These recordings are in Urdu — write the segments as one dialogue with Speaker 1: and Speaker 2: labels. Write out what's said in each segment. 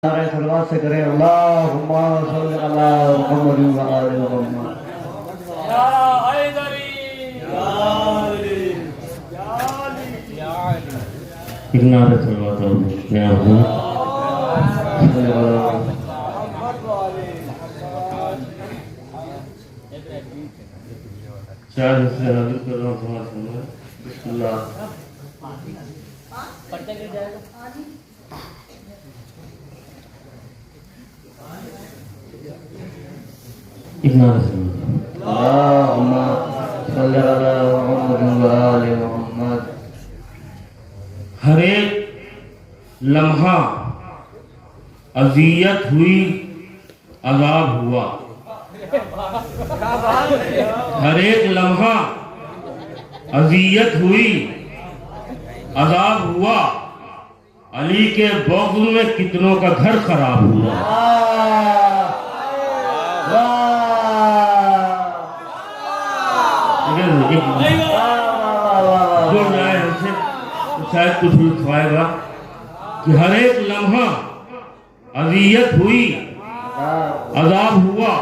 Speaker 1: نعرہ صلوات سے کریں اللہم صلی علی محمد و آل محمد
Speaker 2: یا حیدری یا علی یا علی یا علی
Speaker 3: نعرہ صلوات یا محمد
Speaker 1: صلی اللہ
Speaker 3: چار سے حاضر کر رہا ہوں سماج سمجھے بسم اللہ
Speaker 2: پڑھتے گر جائے گا
Speaker 3: نعرہ صلوات
Speaker 1: اللہم صلی علی محمد و آل محمد
Speaker 3: ہر ایک لمحہ اذیت ہوئی عذاب ہوا ہر ایک لمحہ اذیت ہوئی عذاب ہوا علی کے بغض میں کتنوں کا گھر خراب ہوا جڑ جائے ہم سے تو شاید کچھ لکھوائے گا کہ ہر ایک لمحہ اذیت ہوئی عذاب ہوا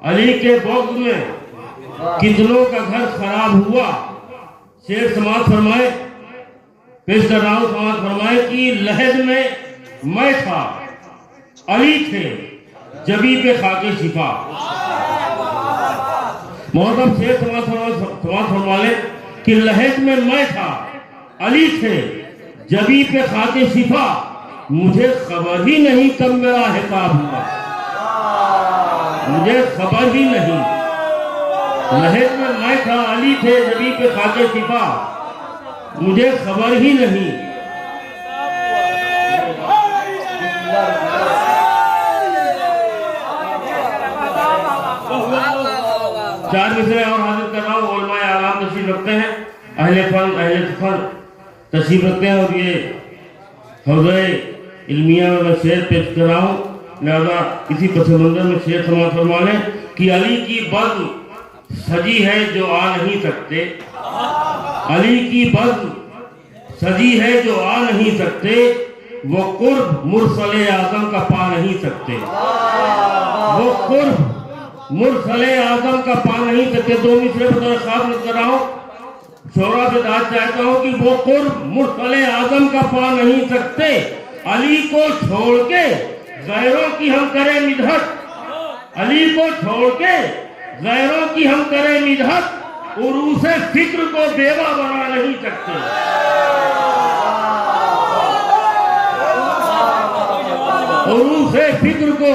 Speaker 3: علی کے بغض میں کتنوں کا گھر خراب ہوا شیر سماعت فرمائے پیش کر رہا ہوں سماعت فرمائے کہ لحد میں تھا علی تھے جبی پہ خاک شفا محترم شیر سماعت فرما لے کہ لحد میں تھا علی تھے جبی پہ خاک شفا مجھے خبر ہی نہیں کب میرا حساب ہوا مجھے خبر ہی نہیں لحد میں تھا علی تھے جبی پہ خاک شفا مجھے خبر ہی نہیں چار مصرے اور حاضر کر رہا ہوں علماء اعلام تشریف رکھتے ہیں اہل فن اہل فن تشریف رکھتے ہیں اور یہ حوضہ علمیہ میں شعر پیش کر رہا ہوں لہذا اسی پس منظر میں شعر سماعت فرما لیں کہ علی کی بزم سجی ہے جو آ نہیں سکتے علی کی بزم سجی ہے جو آ نہیں سکتے وہ قرب مرسل اعظم کا پا نہیں سکتے وہ قرب مرسل اعظم کا پا نہیں سکتے دو مصرے بطور خواب لکھ کر رہا ہوں شعراء سے داد چاہتا ہوں کہ وہ قرب مرسل اعظم کا پا نہیں سکتے علی کو چھوڑ کے غیروں کی ہم کریں مدحت علی کو چھوڑ کے غیروں کی ہم کریں مدحت عروس فکر کو بیوہ بنا نہیں سکتے عروس فکر کو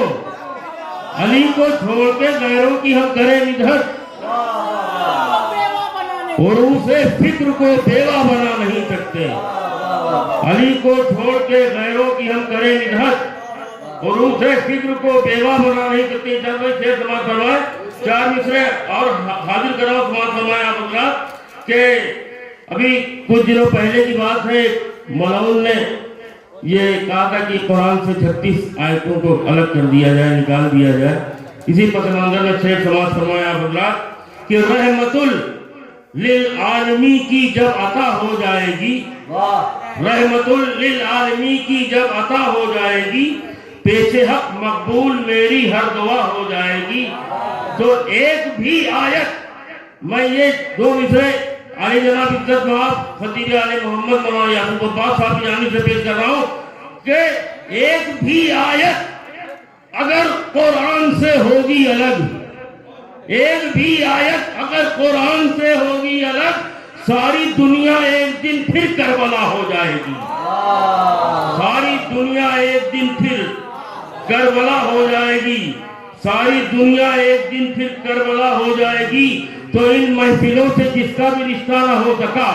Speaker 3: علی کو چھوڑ کے غیروں کی ہم کریں مدحت عروس فکر کو بیوہ بنا نہیں سکتے علی کو چھوڑ کے غیروں کی ہم کریں مدحت عروس فکر کو بیوہ بنا نہیں سکتے جب شیر سماعت فرمائے چار مصرے اور حاضر کراؤ سماعت فرمائے آپ حضرات کہ ابھی کچھ دنوں پہلے کی بات ہے ملعون نے یہ کہا تھا کہ قرآن سے 36 آیتوں کو الگ کر دیا جائے نکال دیا جائے اسی پس منظر میں شیر سماعت فرمائے آپ حضرات کہ رحمت للعالمی کی جب عطا ہو جائے گی رحمت للعالمی کی جب عطا ہو جائے گی پیش حق مقبول میری ہر دعا ہو جائے گی تو ایک بھی آیت میں یہ دو مصرے علی جناب عزت محب خطیب علی محمد مولانا یعقوب عباس صاحب کی جانب سے پیش کر رہا ہوں کہ ایک بھی آیت اگر قرآن سے ہوگی الگ ایک بھی آیت اگر قرآن سے ہوگی الگ ساری دنیا ایک دن پھر کربلا ہو جائے گی ساری دنیا ایک دن پھر کربلا ہو جائے گی ساری دنیا ایک دن پھر کربلا ہو جائے گی تو ان محفلوں سے جس کا بھی رشتہ نہ ہو سکا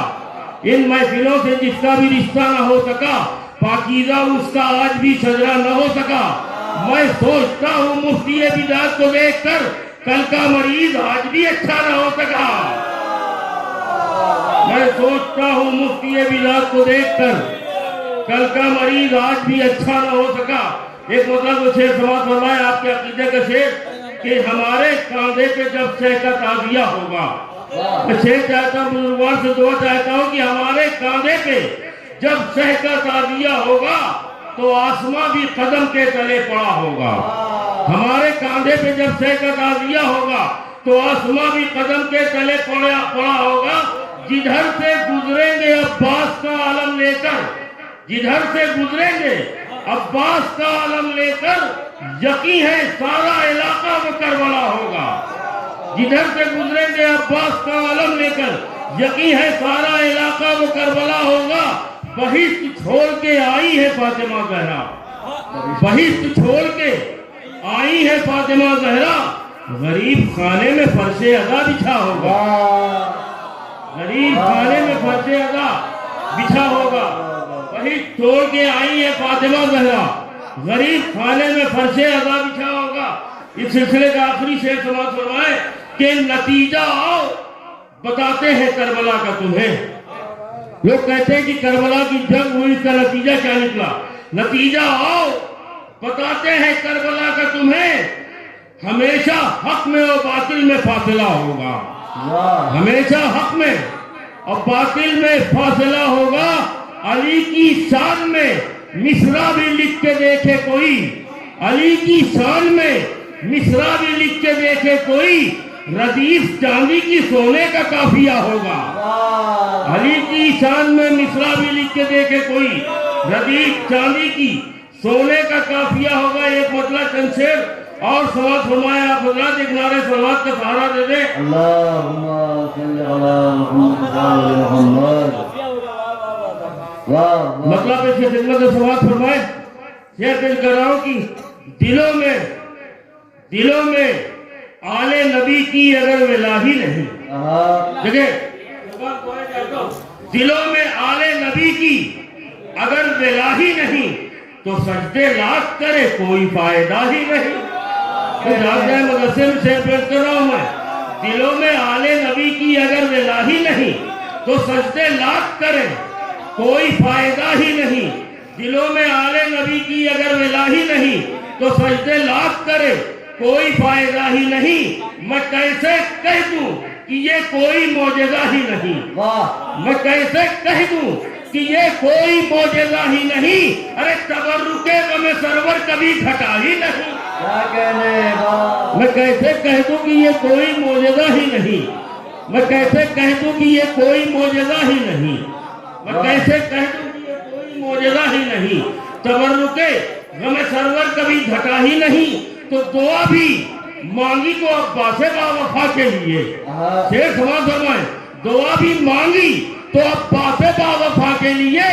Speaker 3: ان محفلوں سے جس کا بھی رشتہ نہ ہو سکا پاکیزہ اس کا آج بھی شجرہ نہ ہو سکا میں سوچتا ہوں مفتی بدعت کو دیکھ کر کل کا مریض آج بھی اچھا نہ ہو سکا میں سوچتا ہوں مفتی بدعت کو دیکھ کر کل کا مریض آج بھی اچھا نہ ہو سکا ایک مطلب وہ شعر سماعت فرمائے آپ کے عقیدے کا شعر کہ ہمارے کاندھے پہ جب شہ کا تعزیہ ہوگا میں شعر چاہتا ہوں بزرگوار سے دعا چاہتا ہوں کہ ہمارے کاندھے پہ جب شہ کا تعزیہ ہوگا تو آسمان بھی قدم کے تلے پڑا ہوگا. ہمارے کاندھے پہ جب سہ کا تعزیہ ہوگا تو آسمان بھی قدم کے تلے پڑا ہوگا. جدھر سے گزریں گے عباس کا علم لے کر، جدھر سے گزریں گے عباس کا علم لے کر، یقین ہے سارا علاقہ وہ کربلا ہوگا. جدھر سے گزریں گے عباس کا علم لے کر، یقین ہے سارا علاقہ وہ کربلا ہوگا. بہشت چھوڑ کے آئی ہے فاطمہ زہرا، بہشت چھوڑ کے آئی ہے فاطمہ زہرا. غریب خانے میں فرش ادا بچھا ہوگا، غریب خانے میں فرش ادا بچھا ہوگا. بہشت چھوڑ کے آئی ہے فاطمہ زہرا، غریب خانے میں فرش ادا بچھا ہوگا. اس سلسلے کا آخری شعر سماعت فرمائے کہ نتیجہ آؤ بتاتے ہیں کربلا کا تمہیں. لوگ کہتے ہیں کہ کربلا کی جنگ ہوئی، اس کا نتیجہ کیا نکلا؟ نتیجہ آؤ بتاتے ہیں کربلا کا تمہیں. ہمیشہ حق میں اور باطل میں فاصلہ ہوگا، ہمیشہ حق میں اور باطل میں فاصلہ ہوگا. علی کی شان میں مصرع بھی لکھ کے دیکھے کوئی، علی کی شان میں مصرع بھی لکھ کے دیکھے کوئی، ردیف چاندی کی سونے کا قافیہ ہوگا. علی کی شان میں مصرع بھی لکھ کے دیکھے کوئی، ردیف چاندی کی سونے کا قافیہ ہوگا. ایک مطلب چند شعر اور سماعت فرمائے آپ حضرات، ایک نعرہ صلوات کا سہارا دے دیں.
Speaker 1: اللہم صلی علی محمد.
Speaker 3: مطلب اس کی خدمت میں سماعت فرمائے. یہ دل کر رہا ہوں کہ دلوں میں آل نبی کی اگر ولاہی نہیں، دیکھیں دلوں میں آل نبی کی اگر ولاہی نہیں تو سجدے لاکھ کرے کوئی فائدہ ہی نہیں. مدرسے میں شعر پیش کر رہا ہوں میں. دلوں میں آل نبی کی اگر ولاہی نہیں تو سجدے لاکھ کرے کوئی فائدہ ہی نہیں. دلوں میں آل نبی کی اگر ولاہی نہیں تو سجدے لاکھ کرے کوئی فائدہ ہی نہیں. میں کیسے کہہ دوں کہ یہ کوئی معجزہ ہی نہیں، میں کیسے کہہ دوں کہ یہ کوئی معجزہ ہی نہیں. ارے تبرک غم سرور کبھی گھٹا ہی نہیں. میں کیسے کہہ دوں کہ یہ کوئی معجزہ ہی نہیں، میں کیسے کہہ دوں کہ یہ کوئی معجزہ ہی نہیں، میں کیسے کہہ دوں کہ یہ کوئی معجزہ ہی نہیں. تبرک غم سرور کبھی گھٹا ہی نہیں. تو دعا بھی مانگی تو عباس باوفا کے لیے. شیخ سماعت فرمائیں، دعا بھی مانگی تو عباس باوفا کے لیے.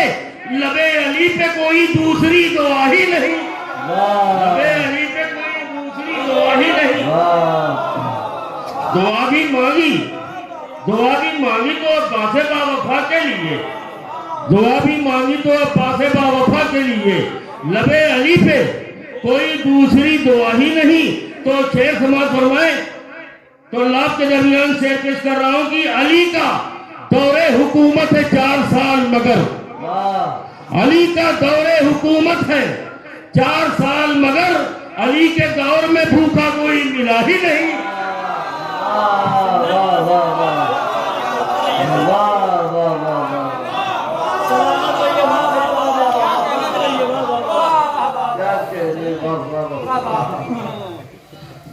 Speaker 3: لبے علی پہ کوئی دوسری دعا ہی نہیں، لبے علی پہ کوئی دوسری دعا ہی نہیں. دعا بھی مانگی تو عباس باوفا کے لیے، دعا بھی مانگی تو عباس باوفا کے لیے. لبے علی پہ کوئی دوسری دعا ہی نہیں. تو شیخ سماعت فرمائے تو اللہ کے درمیان شعر پیش کر رہا ہوں کہ علی کا دور حکومت ہے 4 سال مگر، علی کا دور حکومت ہے 4 سال مگر، علی کے دور میں بھوکا کوئی ملا ہی نہیں.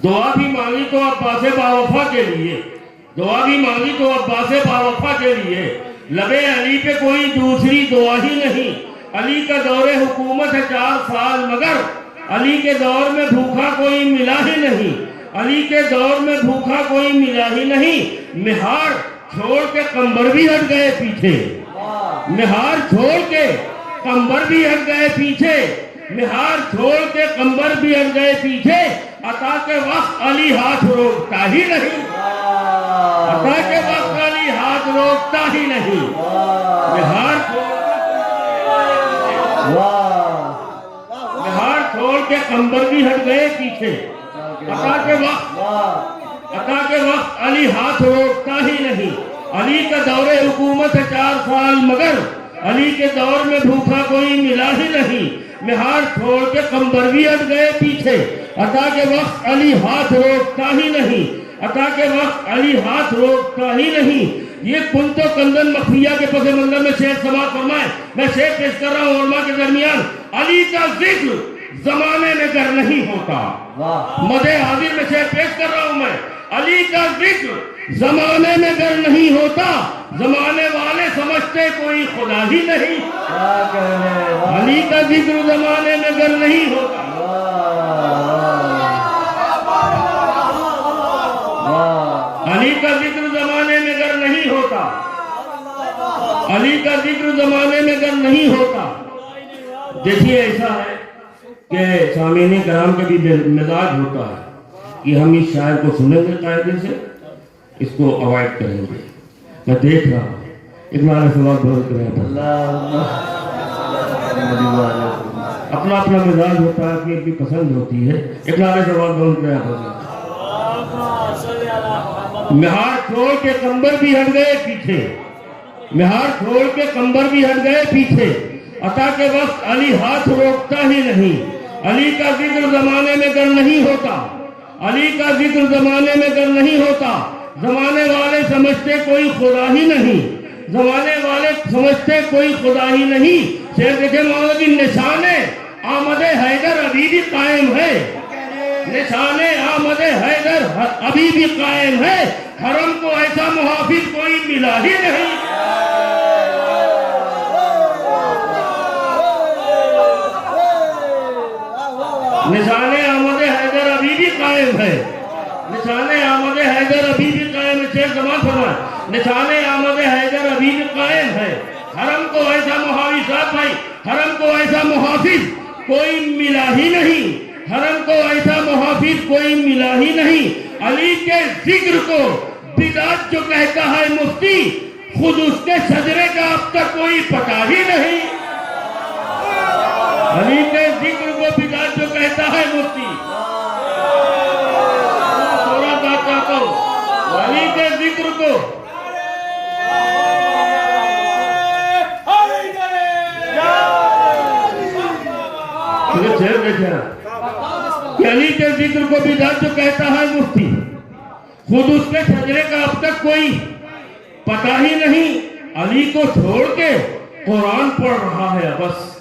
Speaker 3: دعا بھی مانگی تو عباس باوفا کے لیے، دعا بھی مانگی تو عباس باوفا کے لیے. لبے علی پہ کوئی دوسری دعا ہی نہیں. علی کا دور حکومت ہے 4 سال مگر، علی کے دور میں بھوکا کوئی ملا ہی نہیں، علی کے دور میں بھوکا کوئی ملا ہی نہیں. مہار چھوڑ کے قمبر بھی ہٹ گئے پیچھے، مہار چھوڑ کے قمبر بھی ہٹ گئے پیچھے، مہار چھوڑ کے قمبر بھی ہٹ گئے پیچھے. عطا کے وقت علی ہاتھ روکتا ہی نہیں، عطا کے وقت علی ہاتھ روکتا ہی نہیں. مہار چھوڑ کے قمبر بھی ہٹ گئے پیچھے. عطا کے وقت علی ہاتھ روکتا ہی نہیں. علی کا دور حکومت ہے 4 سال مگر، علی کے دور میں بھوکا کوئی ملا ہی نہیں. مہار چھوڑ کے قمبر بھی ہٹ گئے پیچھے. عطا کے وقت علی ہاتھ روکتا ہی نہیں، عطا کے وقت علی ہاتھ روکتا ہی نہیں. یہ کنت و کندن مخفیہ کے پس منظر میں شعر سماعت فرمائے. میں شعر پیش کر رہا ہوں علماء کے درمیان. علی کا ذکر زمانے میں گر نہیں ہوتا. مدح حاضر میں شعر پیش کر رہا ہوں میں. علی کا ذکر زمانے میں گر نہیں ہوتا, زمانے والے سمجھتے کوئی خدا ہی نہیں. علی کا ذکر زمانے میں گر نہیں ہوتا. علی کا ذکر زمانے میں گر نہیں ہوتا. علی کا ذکر زمانے میں گر نہیں ہوتا. دیکھیے ایسا ہے کہ سامعین کرام کا بھی مزاج ہوتا ہے کہ ہم اس شاعر کو سنیں گے قاعدے سے, اس کو اوائڈ کریں گے. میں دیکھ رہا ہوں ایک نعرہ ثواب بہت رہا اپنا اپنا مزاج ہوتا ہے کہ ایک پسند ہوتی ہے. ایک نعرہ ثواب بہت رہا. مہار چھوڑ کے کمبر بھی ہٹ گئے پیچھے, مہار چھوڑ کے کمبر بھی ہٹ گئے پیچھے. عطا کے وقت علی ہاتھ روکتا ہی نہیں. علی کا ذکر زمانے میں گر نہیں ہوتا. علی کا ذکر زمانے میں گر نہیں ہوتا. زمانے والے سمجھتے کوئی خدا ہی نہیں. زمانے والے سمجھتے کوئی خدا ہی نہیں. شعر دیکھیں مولانا جی, نشان آمد حیدر ابھی بھی قائم ہے. نشان آمد حیدر ابھی بھی قائم ہے. حرم کو ایسا محافظ کوئی ملا ہی نہیں. نشان آمد حیدر ابھی بھی قائم ہے. نشان آمد حیدر ابھی بھی قائم ہے. شیخ زمان فرمائے نشان آمد حیدر ابھی بھی قائم ہے. حرم کو ایسا محافظ, صاحب بھائی, حرم کو ایسا محافظ کوئی ملا ہی نہیں. حرم کو ایسا محافظ کوئی ملا ہی نہیں. علی کے ذکر کو بدعت جو کہتا ہے مفتی, خود اس کے شجرے کا اب تک کوئی پتہ ہی نہیں. علی کے ذکر کو بدعت جو کہتا ہے مفتی, تھوڑا بات چاہتا ہوں, علی کے ذکر کو کہ علی کے ذکر کو بدعت جو کہتا ہے مفتی, خود اس کے شجرے کا اب تک کوئی پتہ ہی نہیں. علی کو چھوڑ کے قرآن پڑھ رہا ہے بس.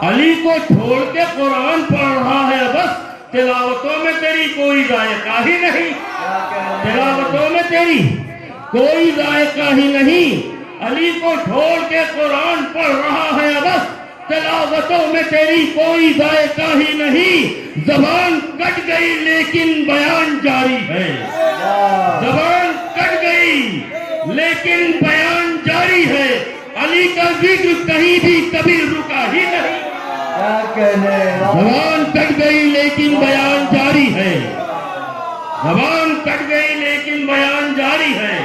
Speaker 3: علی کو چھوڑ کے قرآن پڑھ رہا ہے بس. تلاوتوں میں تیری کوئی ذائقہ ہی نہیں. تلاوتوں میں تیری کوئی ذائقہ ہی نہیں. علی کو چھوڑ کے قرآن پڑھ رہا ہے بس. تلاوتوں میں تیری کوئی ذائقہ ہی نہیں. زبان کٹ گئی لیکن بیان جاری ہے. زبان کٹ گئی لیکن بیان جاری ہے. علی کا ذکر کہیں بھی کبھی رکا ہی نہیں. زبان کٹ گئی لیکن بیان جاری ہے. زبان کٹ گئی لیکن بیان جاری ہے.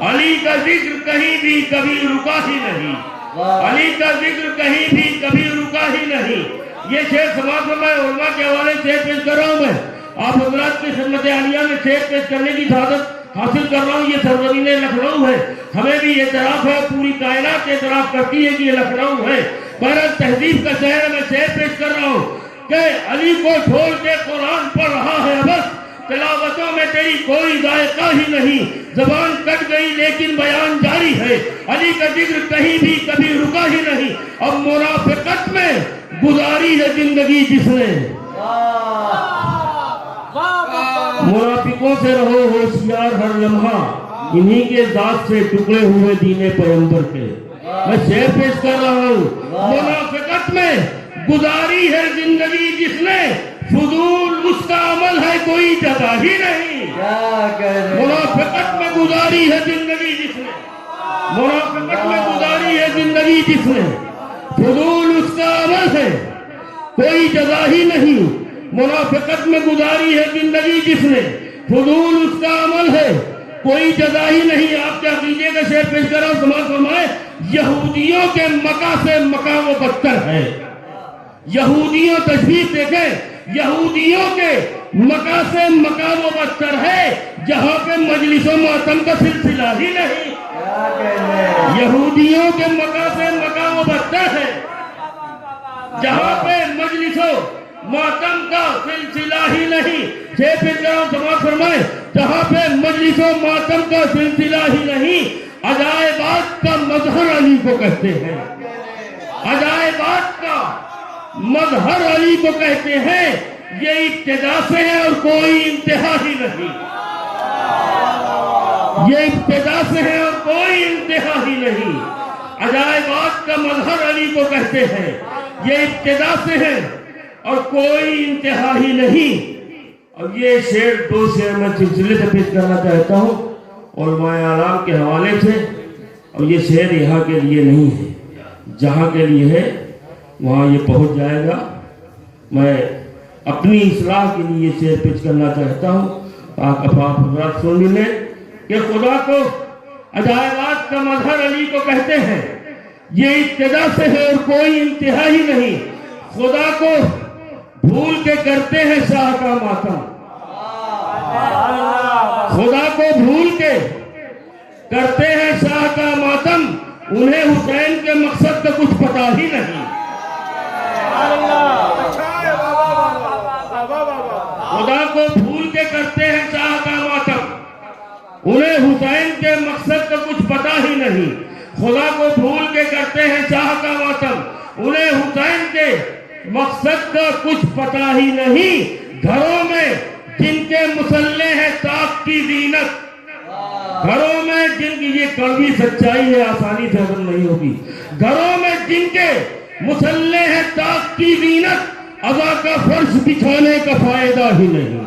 Speaker 3: علی کا ذکر کہیں بھی کبھی رکا ہی نہیں. علی کا ذکر کہیں بھی کبھی رکا ہی نہیں. یہ شعر سماعت فرمائے, علماء کے حوالے سے پیش کر رہا ہوں میں. آپ حضرات کی خدمت عالیہ میں شعر پیش کرنے کی سعادت حاصل کر رہا ہوں. یہ سرزمین لکھنؤ ہے. ہمیں بھی اعتراف ہے, پوری کائنات اعتراف کرتی ہے کہ یہ لکھنؤ ہے. بہرحال تہذیب کا شہر میں شعر پیش کر رہا ہوں کہ علی کو چھوڑ کے قرآن پڑھ رہا ہے بس. تلاوتوں میں تیری کوئی ذائقہ ہی نہیں. زبان کٹ گئی لیکن بیان جاری ہے. علی کا ذکر کہیں بھی کبھی رکا ہی نہیں. اب منافقت میں گزاری ہے زندگی جس نے. منافقوں سے رہو ہوشیار ہر لمحہ, انہی کے ذات سے ٹکڑے ہوئے دین پیغمبر کے. میں شعر پیش کر رہا ہوں. منافقت میں گزاری ہے زندگی جس نے, فضول اس کا عمل ہے کوئی جزا ہی نہیں. منافقت میں گزاری ہے زندگی جس نے, منافقت میں گزاری ہے زندگی جس نے, فضول اس کا عمل ہے کوئی جزا ہی نہیں. منافقت میں گزاری ہے زندگی جس نے, فضول اس کا عمل ہے کوئی جزا ہی نہیں. آپ کے عقیدے کا شعر پیش کر رہا ہوں, سماعت فرمائے. یہودیوں کے مکہ سے مکہ و بدتر ہے. یہودیوں تشریف دیکھیں, یہودیوں کے مکہ سے مکہ و بدتر ہے, جہاں پہ مجلس و ماتم کا سلسلہ ہی نہیں. یہودیوں کے مکہ سے مکہ و بدتر ہے, جہاں پہ مجلس و ماتم کا سلسلہ ہی نہیں. شیخ فرماؤ سماعت فرمائے, جہاں پہ مجلس و ماتم کا سلسلہ ہی نہیں. عجائبات کا مظہر علی کو کہتے ہیں. عجائبات کا مظہر علی کو کہتے ہیں، یہ ابتدا سے ہے اور کوئی انتہا ہی نہیں، یہ ابتدا سے ہے اور کوئی انتہا ہی نہیں۔ عجائبات کا مظہر علی کو کہتے ہیں، یہ ابتدا سے ہے اور کوئی انتہا ہی نہیں۔ اب یہ شعر دو شعر میں سلسلے سے پیش کرنا چاہتا ہوں علماء اعلام کے حوالے سے، اور یہ شعر یہاں کے لیے نہیں ہے، جہاں کے لیے ہے وہاں یہ پہنچ جائے گا۔ میں اپنی اصلاح کے لیے یہ شعر پیش کرنا چاہتا ہوں تاکہ آپ حضرات سن لیں کہ خدا کو عجائبات کا مظہر علی کو کہتے ہیں، یہ ابتدا سے ہے اور کوئی انتہا ہی نہیں۔ خدا کو بھول کے کرتے ہیں شاہ کا ماتم، خدا کو بھول کے کرتے ہیں شاہ کا ماتم، انہیں حسین کے مقصد کا کچھ پتہ ہی نہیں۔ خدا کو بھول کے کرتے ہیں شاہ کا ماتم، انہیں حسین کے مقصد کا کچھ پتہ ہی نہیں۔ خدا کو بھول کے کرتے ہیں شاہ کا ماتم، انہیں حسین کے مقصد کا کچھ پتہ ہی نہیں۔ گھروں میں جن کے مسلح ہے طاق کی زینت، گھروں میں جن کی، یہ کڑوی سچائی ہے آسانی سے ہضم نہیں ہوگی، گھروں میں جن کے مسلح ہے طاق کی زینت، عزا کا فرش بچھانے کا فائدہ ہی نہیں۔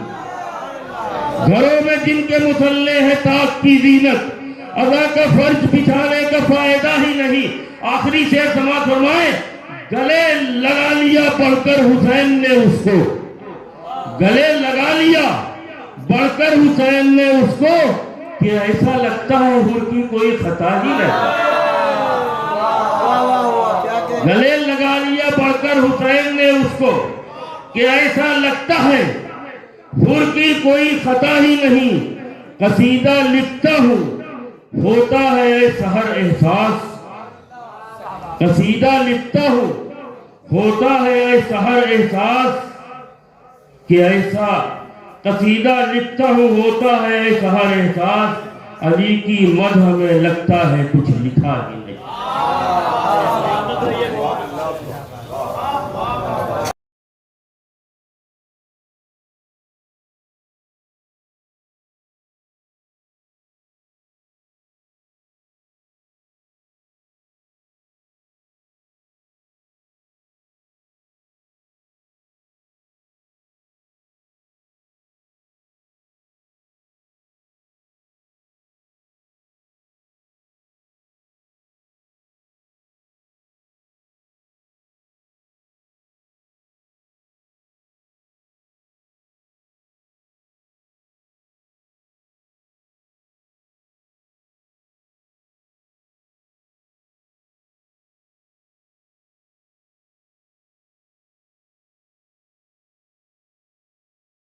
Speaker 3: گھروں میں جن کے مسلح ہے طاق کی زینت، عزا کا فرش بچھانے کا فائدہ ہی نہیں۔ آخری شعر سماعت فرمائیں، گلے لگا لیا بڑھ کر حسین نے اس کو، گلے لگا لیا بڑھ کر حسین نے اس کو، کہ ایسا لگتا ہے حر کی کوئی خطا ہی نہیں۔ گلے لگا لیا بڑھ کر حسین نے اس کو، کہ ایسا لگتا ہے حر کی کوئی خطا ہی نہیں۔ قصیدہ لکھتا ہوں ہوتا ہے سحر احساس، قصیدہ لکھتا ہوں ہوتا ہے سحر احساس، کہ ایسا قصیدہ لکھتا ہوں ہوتا ہے سحر احساس، علی کی مدح میں لگتا ہے کچھ لکھا ہی نہیں۔